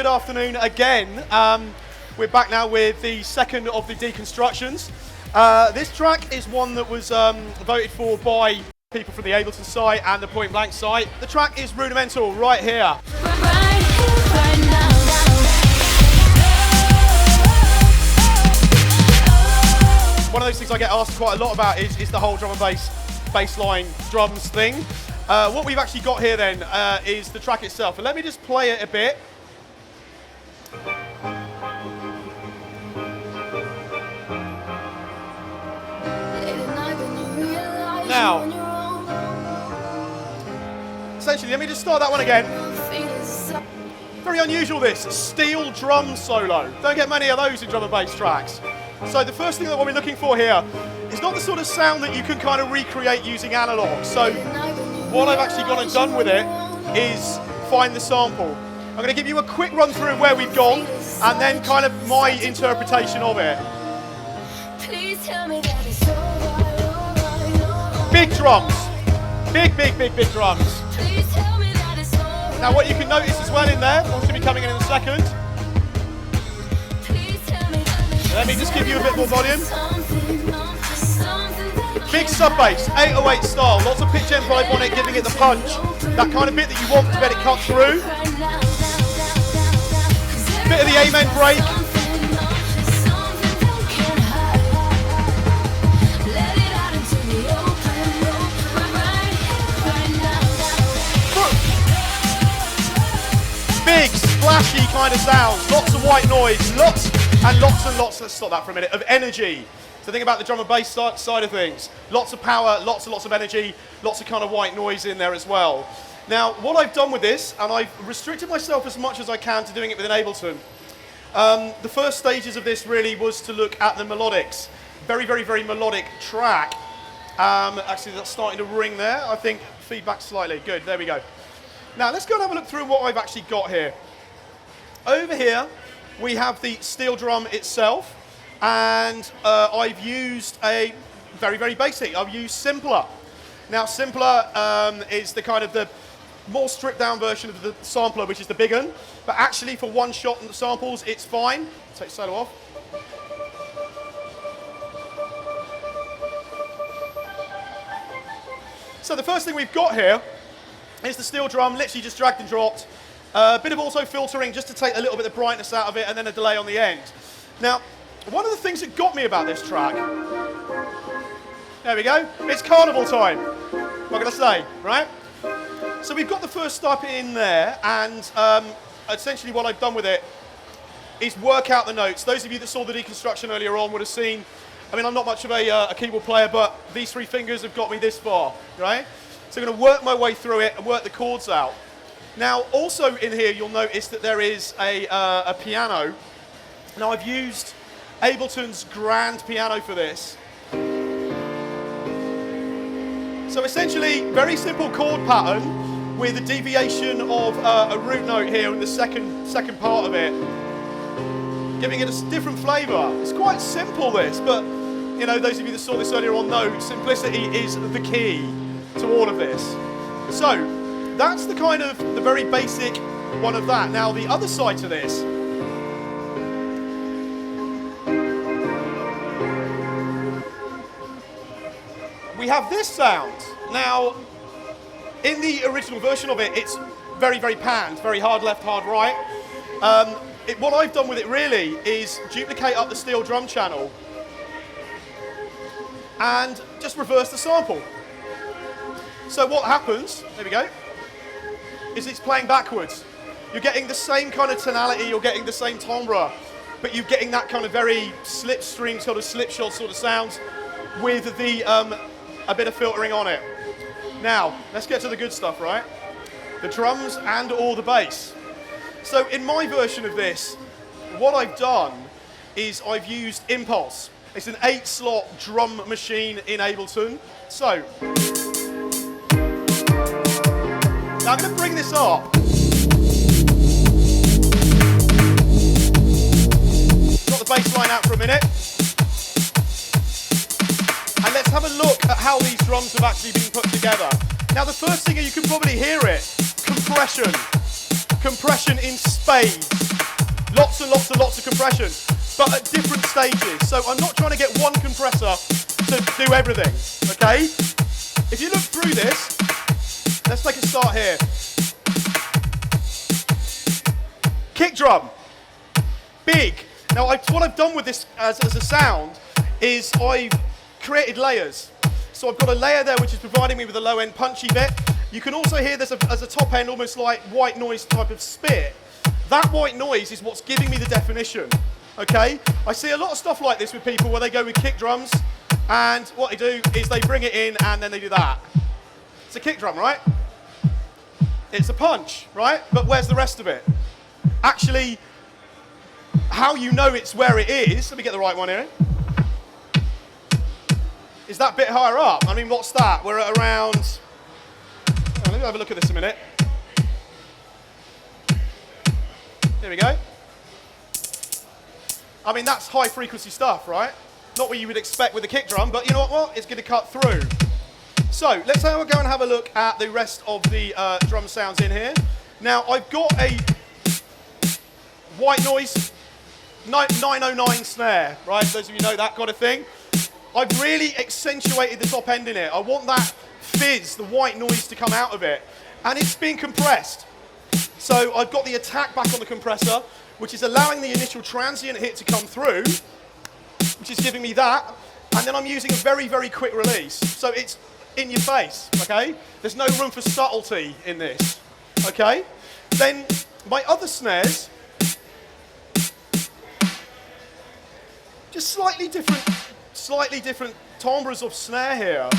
afternoon again. We're back now with the second of the deconstructions. This track is one that was voted for by people from the Ableton site and the Point Blank site. The track is Rudimental, right here. One of those things I get asked quite a lot about is the whole drum and bass line drums thing. What we've actually got here then is the track itself. And let me just play it a bit. Now, essentially, let me just start that one again. Very unusual this, steel drum solo. Don't get many of those in drum and bass tracks. So the first thing that we're looking for here is not the sort of sound that you can kind of recreate using analog. So what I've actually gone and done with it is find the sample. I'm going to give you a quick run through of where we've gone and then kind of my interpretation of it. Big drums. Big drums. Now what you can notice as well in there, what's going to be coming in a second. Let me just give you a bit more volume. Big sub bass, 808 style, lots of pitch envelope on it, giving it the punch. That kind of bit that you want to let it cut through. Bit of the amen break. Big, splashy kind of sounds, lots of white noise, lots and lots, let's stop that for a minute, of energy. So think about the drum and bass side of things. Lots of power, lots of energy, lots of kind of white noise in there as well. Now, what I've done with this, and I've restricted myself as much as I can to doing it with an Ableton. The first stages of this really was to look at the melodics. Very melodic track. Actually, that's starting to ring there. I think feedback slightly. Good, there we go. Now, let's go and have a look through what I've actually got here. Over here, we have the steel drum itself, and I've used a very basic. I've used Simpler. Now Simpler is the kind of the more stripped down version of the sampler, which is the big one, but actually for one shot samples, it's fine. Take solo off. So the first thing we've got here is the steel drum, literally just dragged and dropped. A bit of auto filtering just to take a little bit of brightness out of it, and then a delay on the end. Now, one of the things that got me about this track, there we go, it's carnival time, I'm going to say, right? So we've got the first step in there, and essentially what I've done with it is work out the notes. Those of you that saw the deconstruction earlier on would have seen, I mean, I'm not much of a keyboard player, but these three fingers have got me this far, right? So I'm going to work my way through it and work the chords out. Now, also in here, you'll notice that there is a piano. Now, I've used Ableton's grand piano for this. So essentially, very simple chord pattern with a deviation of a root note here in the second part of it, giving it a different flavour. It's quite simple, this, but you know, those of you that saw this earlier on know simplicity is the key to all of this. So that's the kind of the very basic one of that. Now the other side to this, we have this sound. Now in the original version of it, it's very panned, very hard left, hard right. What I've done with it really is duplicate up the steel drum channel and just reverse the sample. So what happens, there we go, is it's playing backwards. You're getting the same kind of tonality, you're getting the same timbre, but you're getting that kind of very slipstream sort of slipshod sort of sound with the a bit of filtering on it. Now, let's get to the good stuff, right? The drums and or the bass. So in my version of this, what I've done is I've used Impulse. It's an 8-slot drum machine in Ableton. So, now I'm going to bring this up. Got the bass line out for a minute. And let's have a look at how these drums have actually been put together. Now the first thing, you can probably hear it, compression. Compression in spades. Lots and lots and lots of compression, but at different stages. So I'm not trying to get one compressor to do everything, okay? If you look through this, let's take a start here. Kick drum, big. Now what I've done with this as a sound is I've created layers. So I've got a layer there which is providing me with a low end punchy bit. You can also hear there's as a top end almost like white noise type of spit. That white noise is what's giving me the definition, okay? I see a lot of stuff like this with people where they go with kick drums and what they do is they bring it in and then they do that. It's a kick drum, right? It's a punch, right? But where's the rest of it? Actually, how you know it's where it is, let me get the right one here, is that bit higher up. I mean, what's that? We're at around, let me have a look at this a minute. Here we go. I mean, that's high frequency stuff, right? Not what you would expect with a kick drum, but you know what? It's going to cut through. So let's go and have a look at the rest of the drum sounds in here. Now, I've got a white noise 909 snare, right? Those of you know that kind of thing. I've really accentuated the top end in it. I want that fizz, the white noise to come out of it. And it's being compressed. So I've got the attack back on the compressor, which is allowing the initial transient hit to come through, which is giving me that. And then I'm using a very, very quick release. So it's in your face, okay? There's no room for subtlety in this, okay? Then my other snares, just slightly different timbres of snare here.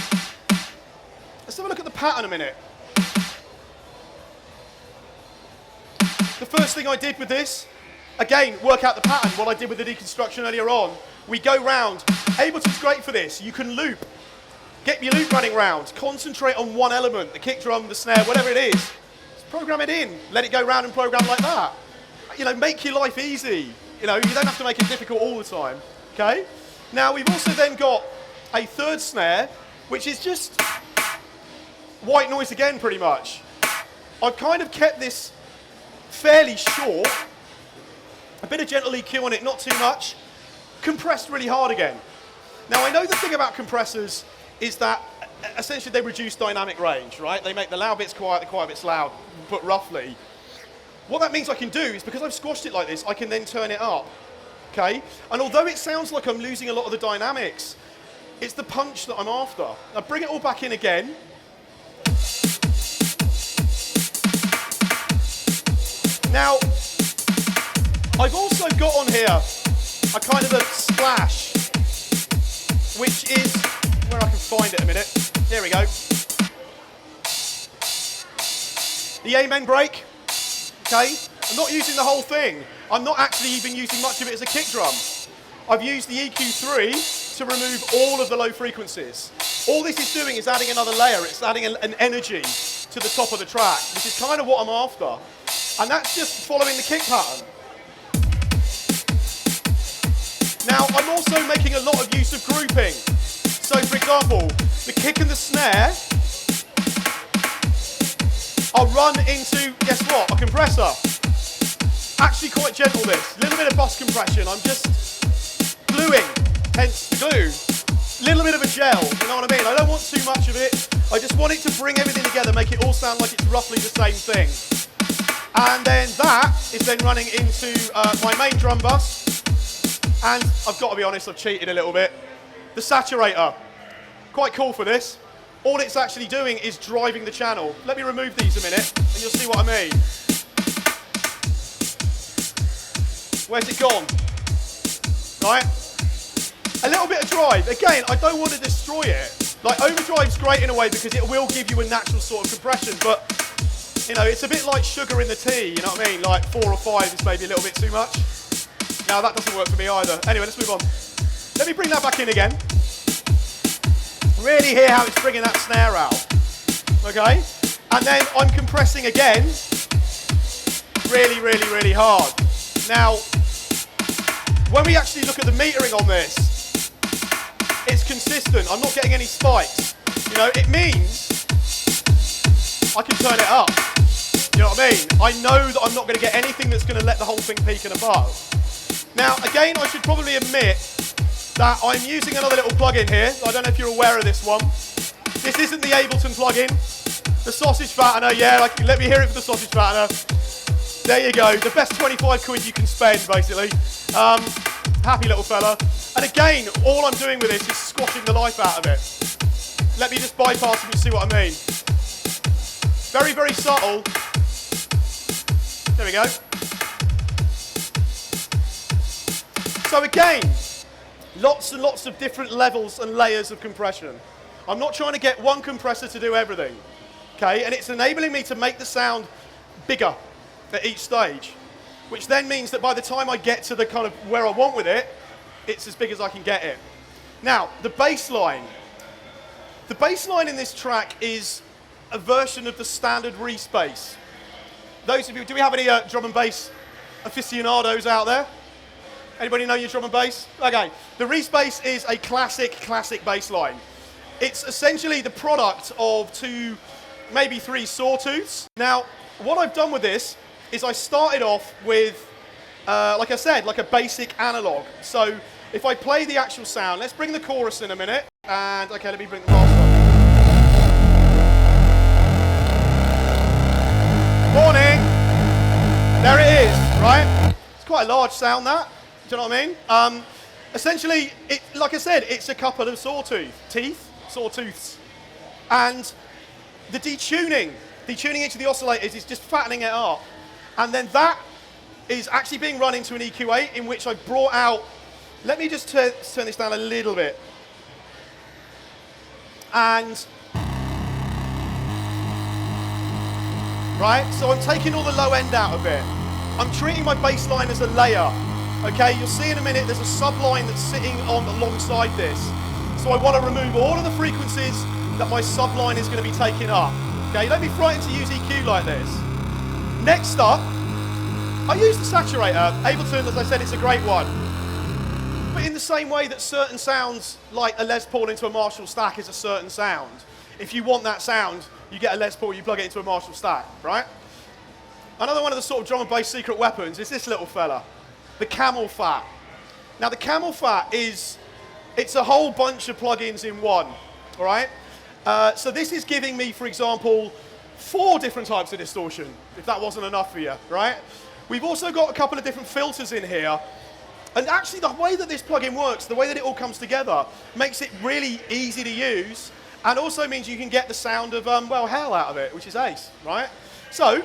Let's have a look at the pattern a minute. The first thing I did with this, again, work out the pattern, what I did with the deconstruction earlier on. We go round. Ableton's great for this. You can loop. Get your loop running round. Concentrate on one element, the kick drum, the snare, whatever it is. Just program it in. Let it go round and program like that. You know, make your life easy. You know, you don't have to make it difficult all the time, okay? Now, we've also then got a third snare, which is just white noise again, pretty much. I've kind of kept this fairly short, a bit of gentle EQ on it, not too much, compressed really hard again. Now, I know the thing about compressors is that essentially they reduce dynamic range, right? They make the loud bits quiet, the quiet bits loud, put roughly. What that means I can do is, because I've squashed it like this, I can then turn it up. Okay? And although it sounds like I'm losing a lot of the dynamics, it's the punch that I'm after. Now bring it all back in again. Now, I've also got on here a kind of a splash, which is, where I can find it a minute. Here we go. The amen break. Okay? I'm not using the whole thing. I'm not actually even using much of it as a kick drum. I've used the EQ3 to remove all of the low frequencies. All this is doing is adding another layer. It's adding an energy to the top of the track, which is kind of what I'm after. And that's just following the kick pattern. Now, I'm also making a lot of use of grouping. So, for example, the kick and the snare, I'll run into, guess what, a compressor. Actually quite gentle this, a little bit of bus compression, I'm just gluing, hence the glue. Little bit of a gel, you know what I mean? I don't want too much of it, I just want it to bring everything together, make it all sound like it's roughly the same thing. And then that is then running into my main drum bus, and I've got to be honest, I've cheated a little bit. The saturator, quite cool for this. All it's actually doing is driving the channel. Let me remove these a minute, and you'll see what I mean. Where's it gone? Right? A little bit of drive. Again, I don't want to destroy it. Like, overdrive's great in a way because it will give you a natural sort of compression, but, you know, it's a bit like sugar in the tea, you know what I mean? Like 4 or 5 is maybe a little bit too much. Now, that doesn't work for me either. Anyway, let's move on. Let me bring that back in again. Really hear how it's bringing that snare out. Okay? And then I'm compressing again really, really, really hard. Now, when we actually look at the metering on this, it's consistent. I'm not getting any spikes. You know, it means I can turn it up. You know what I mean? I know that I'm not going to get anything that's going to let the whole thing peak and above. Now, again, I should probably admit that I'm using another little plugin here. I don't know if you're aware of this one. This isn't the Ableton plugin. The sausage fattener, yeah, let me hear it for the sausage fattener. There you go, the best 25 quid you can spend, basically. Happy little fella. And again, all I'm doing with this is squashing the life out of it. Let me just bypass it and see what I mean. Very, very subtle. There we go. So again, lots and lots of different levels and layers of compression. I'm not trying to get one compressor to do everything, okay? And it's enabling me to make the sound bigger at each stage, which then means that by the time I get to the kind of where I want with it, it's as big as I can get it. Now, the bass line. The bass line in this track is a version of the standard Reese bass. Those of you, do we have any drum and bass aficionados out there? Anybody know your drum and bass? Okay, the Reese bass is a classic bass line. It's essentially the product of 2, maybe 3 sawtooths. Now, what I've done with this is I started off with, like I said, like a basic analog. So if I play the actual sound, let's bring the chorus in a minute. And okay, let me bring the master up. Morning. There it is, right? It's quite a large sound, that. Do you know what I mean? Essentially, like I said, it's a couple of sawtooths. And the detuning each of the oscillators is just fattening it up. And then that is actually being run into an EQ8 in which I brought out, let me just turn this down a little bit. And, right, so I'm taking all the low end out of it. I'm treating my bass line as a layer. Okay, you'll see in a minute there's a subline that's sitting on alongside this. So I want to remove all of the frequencies that my subline is going to be taking up. Okay, don't be frightened to use EQ like this. Next up, I use the saturator. Ableton, as I said, it's a great one. But in the same way that certain sounds, like a Les Paul into a Marshall stack, is a certain sound. If you want that sound, you get a Les Paul, you plug it into a Marshall stack, right? Another one of the sort of drum and bass secret weapons is this little fella. The Camel Fat. Now the Camel Fat it's a whole bunch of plugins in one, all right? So this is giving me, for example, 4 different types of distortion, if that wasn't enough for you, right? We've also got a couple of different filters in here. And actually the way that this plugin works, the way that it all comes together, makes it really easy to use, and also means you can get the sound of, well, hell out of it, which is ace, right? So,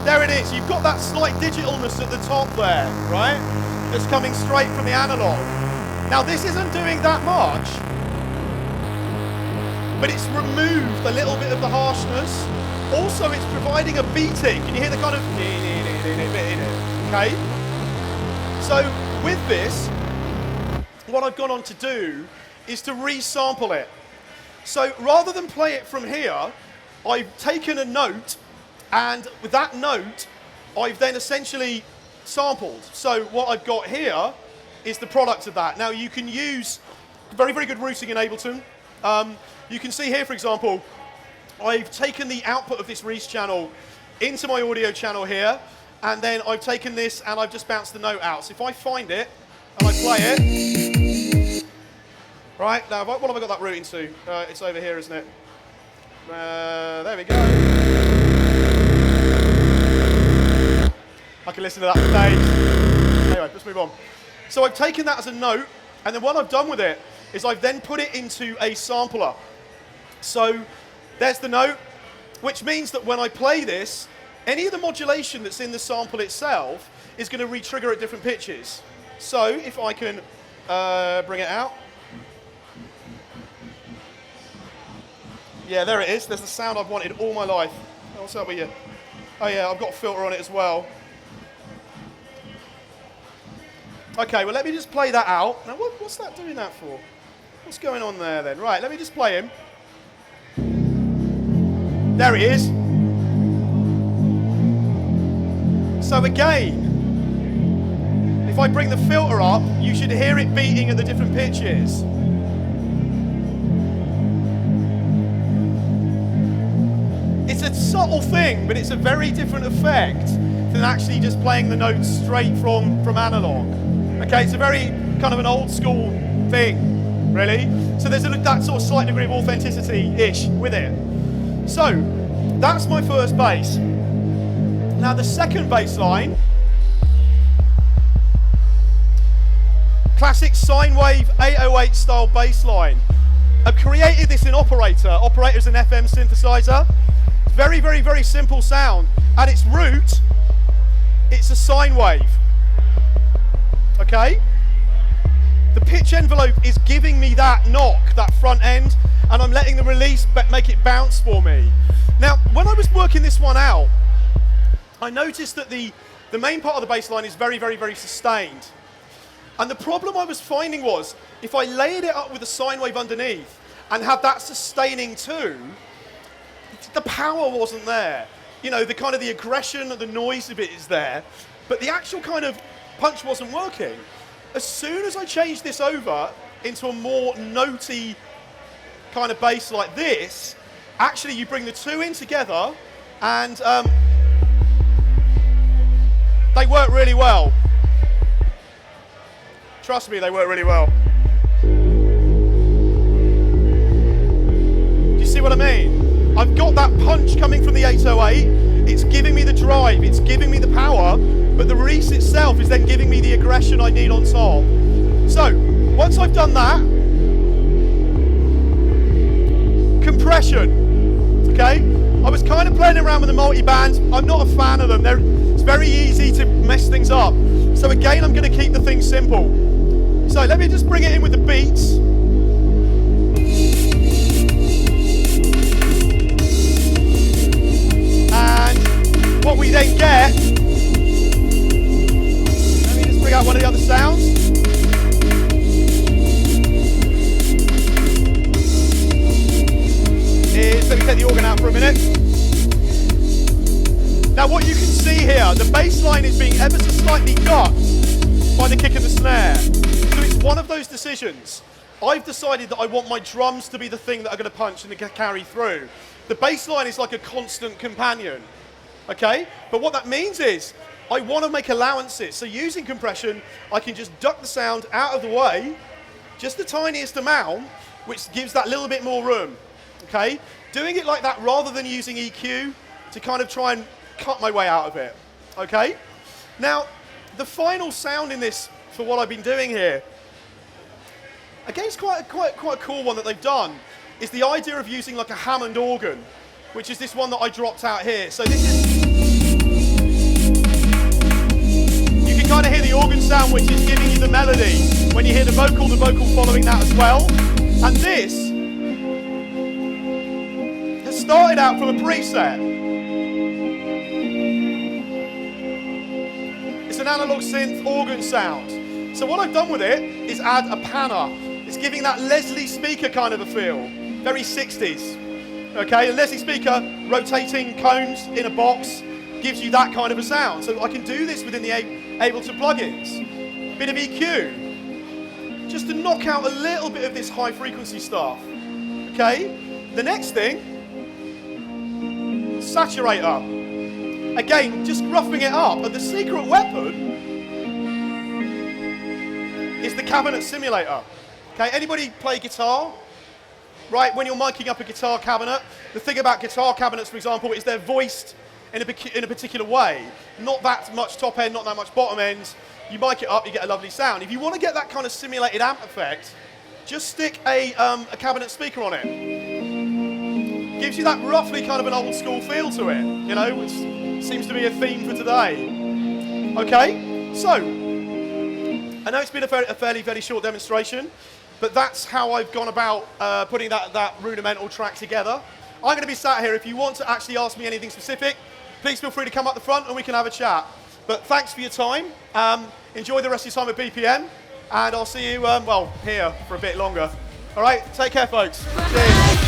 there it is. You've got that slight digitalness at the top there, right? That's coming straight from the analog. Now this isn't doing that much, but it's removed a little bit of the harshness. Also, it's providing a beating. Can you hear the kind of bit in it? Okay? So with this, what I've gone on to do is to resample it. So rather than play it from here, I've taken a note, and with that note, I've then essentially sampled. So what I've got here is the product of that. Now you can use very, very good routing in Ableton. You can see here, for example, I've taken the output of this Reese channel into my audio channel here, and then I've taken this and I've just bounced the note out. So if I find it and I play it, right, now what have I got that routing to? It's over here, isn't it? There we go. I can listen to that for days. Anyway, let's move on. So I've taken that as a note, and then what I've done with it is I've then put it into a sampler. So there's the note, which means that when I play this, any of the modulation that's in the sample itself is going to re-trigger at different pitches. So if I can bring it out. Yeah, there it is. There's the sound I've wanted all my life. What's up with you? Oh yeah, I've got a filter on it as well. Okay, well let me just play that out. Now what's that doing that for? What's going on there then? Right, let me just play him. There he is. So again, if I bring the filter up, you should hear it beating at the different pitches. subtle thing, but it's a very different effect than actually just playing the notes straight from analog. Okay, it's a very kind of an old school thing, really. So there's that sort of slight degree of authenticity-ish with it. So that's my first bass. Now the second bass line, classic sine wave 808 style bass line. I've created this in Operator. Operator is an FM synthesizer. Very, very, very simple sound. At its root, it's a sine wave. Okay? The pitch envelope is giving me that knock, that front end, and I'm letting the release make it bounce for me. Now, when I was working this one out, I noticed that the main part of the bass line is very, very, very sustained. And the problem I was finding was, if I layered it up with a sine wave underneath and had that sustaining too, the power wasn't there. You know, the kind of the aggression, the noise of it is there, but the actual kind of punch wasn't working. As soon as I changed this over into a more notey kind of bass like this, actually you bring the two in together and they work really well. Trust me, they work really well. Do you see what I mean? I've got that punch coming from the 808, it's giving me the drive, it's giving me the power, but the release itself is then giving me the aggression I need on top. So, once I've done that, compression, okay? I was kind of playing around with the multi-bands. I'm not a fan of them. It's very easy to mess things up. So again, I'm going to keep the thing simple. So let me just bring it in with the beats. And what we then get, let me just bring out one of the other sounds. Let me take the organ out for a minute. Now what you can see here, the bass line is being ever so slightly cut by the kick of the snare. So it's one of those decisions. I've decided that I want my drums to be the thing that are going to punch and carry through. The bass line is like a constant companion, okay? But what that means is, I want to make allowances. So using compression, I can just duck the sound out of the way, just the tiniest amount, which gives that little bit more room, okay? Doing it like that rather than using EQ to kind of try and cut my way out of it, okay? Now, the final sound in this, for what I've been doing here, again, it's quite a cool one that they've done, is the idea of using like a Hammond organ, which is this one that I dropped out here. So this is, you can kind of hear the organ sound, which is giving you the melody. When you hear the vocal following that as well. And this has started out from a preset. It's an analog synth organ sound. So what I've done with it is add a panner. It's giving that Leslie speaker kind of a feel. Very 60s. Okay, a Leslie speaker, rotating cones in a box, gives you that kind of a sound. So I can do this within the Ableton plugins. Bit of EQ, just to knock out a little bit of this high frequency stuff. Okay, the next thing, saturator. Again, just roughing it up, but the secret weapon is the cabinet simulator. Okay, anybody play guitar? Right, when you're miking up a guitar cabinet, the thing about guitar cabinets, for example, is they're voiced in a particular way. Not that much top end, not that much bottom end. You mic it up, you get a lovely sound. If you want to get that kind of simulated amp effect, just stick a cabinet speaker on it. Gives you that roughly kind of an old school feel to it, you know, which seems to be a theme for today. Okay, so, I know it's been a fairly short demonstration, but that's how I've gone about putting that Rudimental track together. I'm going to be sat here. If you want to actually ask me anything specific, please feel free to come up the front and we can have a chat. But thanks for your time. Enjoy the rest of your time at BPM, and I'll see you, well, here for a bit longer. All right, take care, folks. Cheers.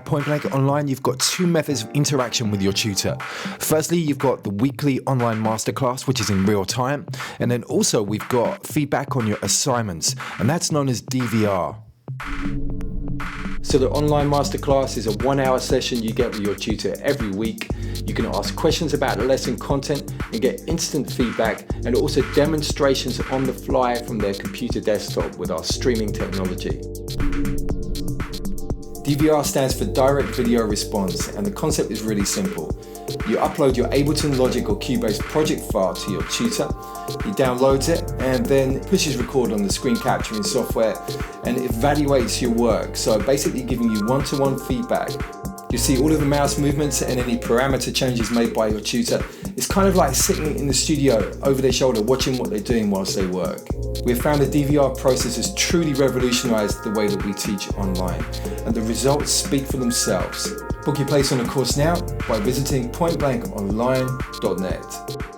Point Blank Online, you've got two methods of interaction with your tutor. Firstly, you've got the weekly online masterclass, which is in real time. And then also we've got feedback on your assignments, and that's known as DVR. So the online masterclass is a 1-hour session you get with your tutor every week. You can ask questions about lesson content and get instant feedback, and also demonstrations on the fly from their computer desktop with our streaming technology. DVR stands for Direct Video Response, and the concept is really simple. You upload your Ableton, Logic or Cubase project file to your tutor, he downloads it and then pushes record on the screen capturing software and evaluates your work, so basically giving you one-to-one feedback. You see all of the mouse movements and any parameter changes made by your tutor. It's kind of like sitting in the studio over their shoulder watching what they're doing whilst they work. We have found the DVR process has truly revolutionized the way that we teach online, and the results speak for themselves. Book your place on a course now by visiting pointblankonline.net.